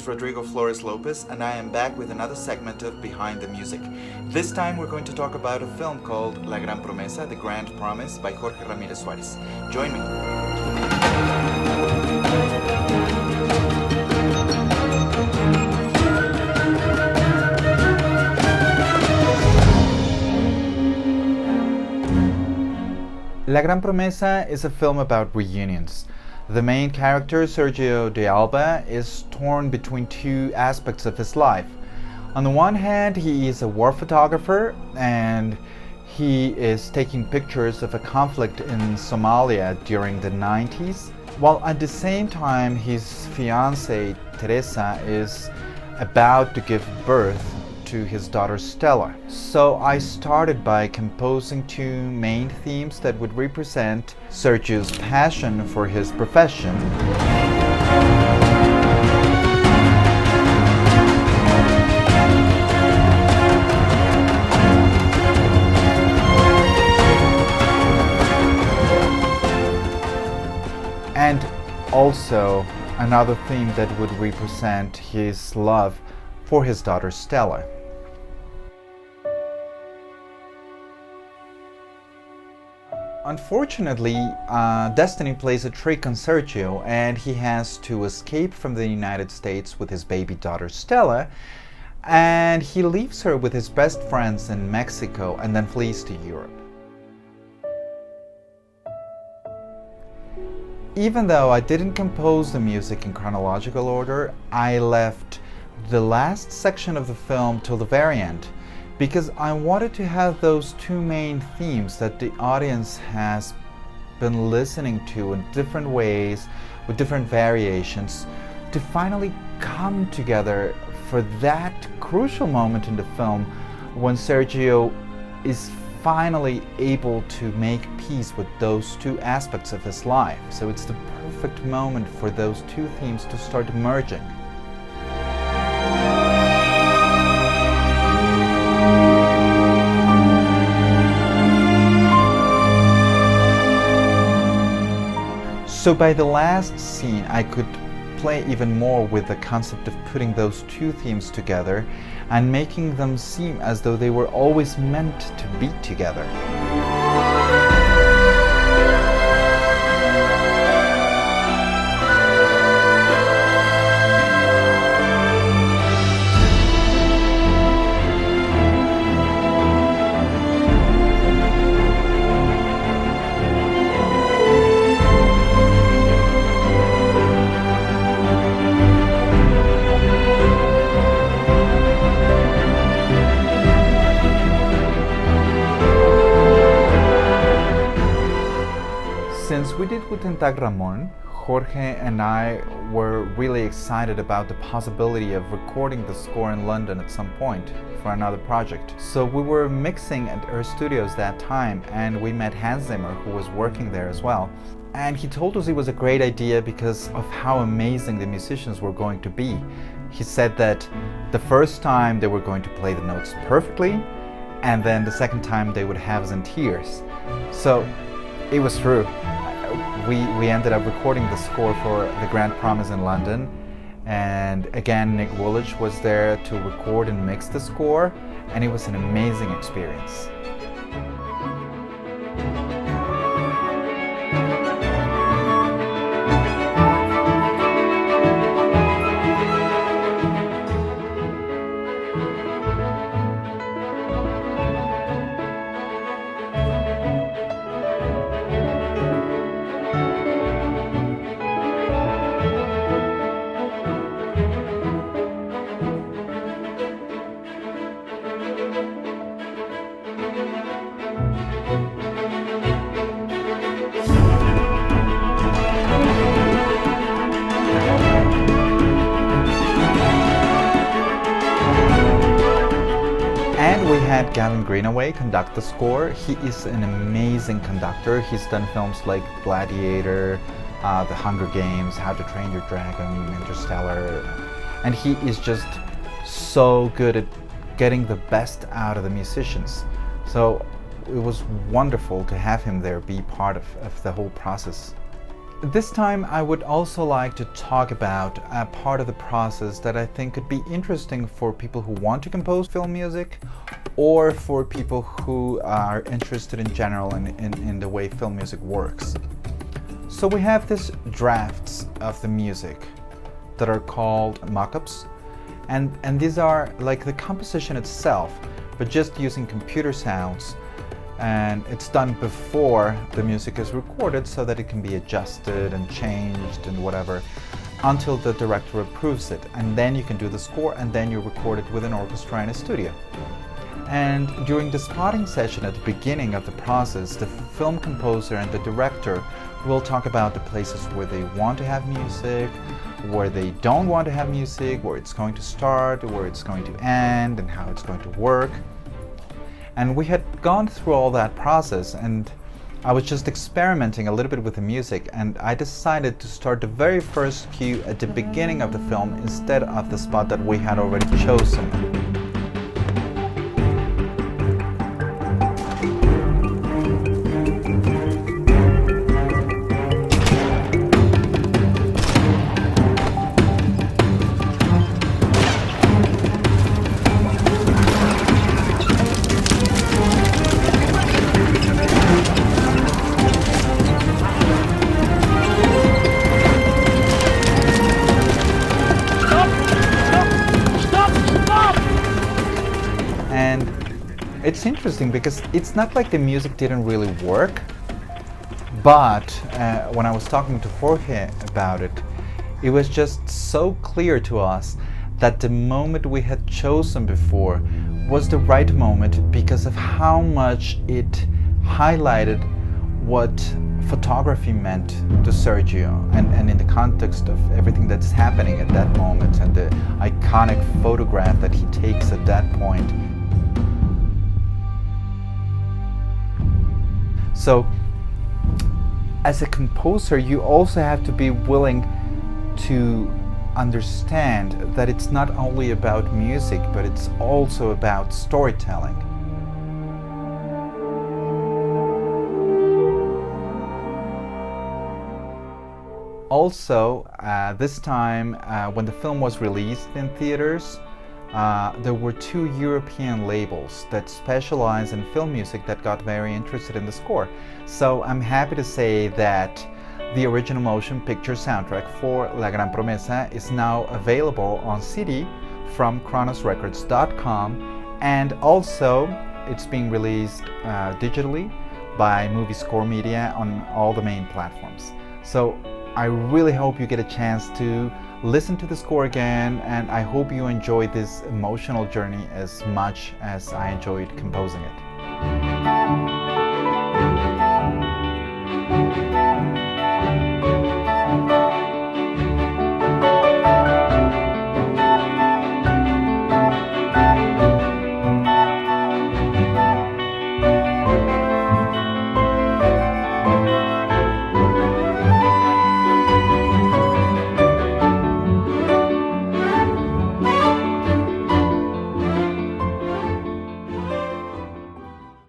is Rodrigo Flores López, and I am back with another segment of Behind the Music. This time we're going to talk about a film called La Gran Promesa, The Grand Promise by Jorge Ramírez-Suárez. Join me. La Gran Promesa is a film about reunions. The main character, Sergio de Alba, is torn between two aspects of his life. On the one hand, he is a war photographer and he is taking pictures of a conflict in Somalia during the 90s, while at the same time his fiancée, Teresa, is about to give birth to his daughter Stella. So I started by composing two main themes that would represent Sergio's passion for his profession and also another theme that would represent his love for his daughter Stella. Unfortunately, destiny plays a trick on Sergio and he has to escape from the United States with his baby daughter Stella, and he leaves her with his best friends in Mexico and then flees to Europe. Even though I didn't compose the music in chronological order, I left the last section of the film till the very end, because I wanted to have those two main themes that the audience has been listening to in different ways, with different variations, to finally come together for that crucial moment in the film when Sergio is finally able to make peace with those two aspects of his life. So it's the perfect moment for those two themes to start merging. So by the last scene, I could play even more with the concept of putting those two themes together and making them seem as though they were always meant to be together. Since we did with Tentag Ramon, Jorge and I were really excited about the possibility of recording the score in London at some point for another project. So we were mixing at our studios that time and we met Hans Zimmer, who was working there as well. And he told us it was a great idea because of how amazing the musicians were going to be. He said that the first time they were going to play the notes perfectly, and then the second time they would have us in tears. So it was true. We ended up recording the score for The Grand Promise in London, and again Nick Woolwich was there to record and mix the score, and it was an amazing experience. We had Gavin Greenaway conduct the score. He is an amazing conductor. He's done films like Gladiator, The Hunger Games, How to Train Your Dragon, Interstellar, and he is just so good at getting the best out of the musicians. So it was wonderful to have him there be part of the whole process. This time I would also like to talk about a part of the process that I think could be interesting for people who want to compose film music, or for people who are interested in general in the way film music works. So we have these drafts of the music that are called mock-ups, and these are like the composition itself, but just using computer sounds, and it's done before the music is recorded so that it can be adjusted and changed and whatever until the director approves it, and then you can do the score, and then you record it with an orchestra in a studio. And during the spotting session at the beginning of the process, the film composer and the director will talk about the places where they want to have music, where they don't want to have music, where it's going to start, where it's going to end, and how it's going to work. And we had gone through all that process, and I was just experimenting a little bit with the music, and I decided to start the very first cue at the beginning of the film instead of the spot that we had already chosen. It's interesting because it's not like the music didn't really work, but when I was talking to Jorge about it, it was just so clear to us that the moment we had chosen before was the right moment because of how much it highlighted what photography meant to Sergio, and in the context of everything that's happening at that moment and the iconic photograph that he takes at that point. So, as a composer, you also have to be willing to understand that it's not only about music, but it's also about storytelling. Also, this time, when the film was released in theaters, there were 2 European labels that specialize in film music that got very interested in the score. So I'm happy to say that the original motion picture soundtrack for La Gran Promesa is now available on CD from kronosrecords.com, and also it's being released digitally by Movie Score Media on all the main platforms. So I really hope you get a chance to listen to the score again, and I hope you enjoyed this emotional journey as much as I enjoyed composing it.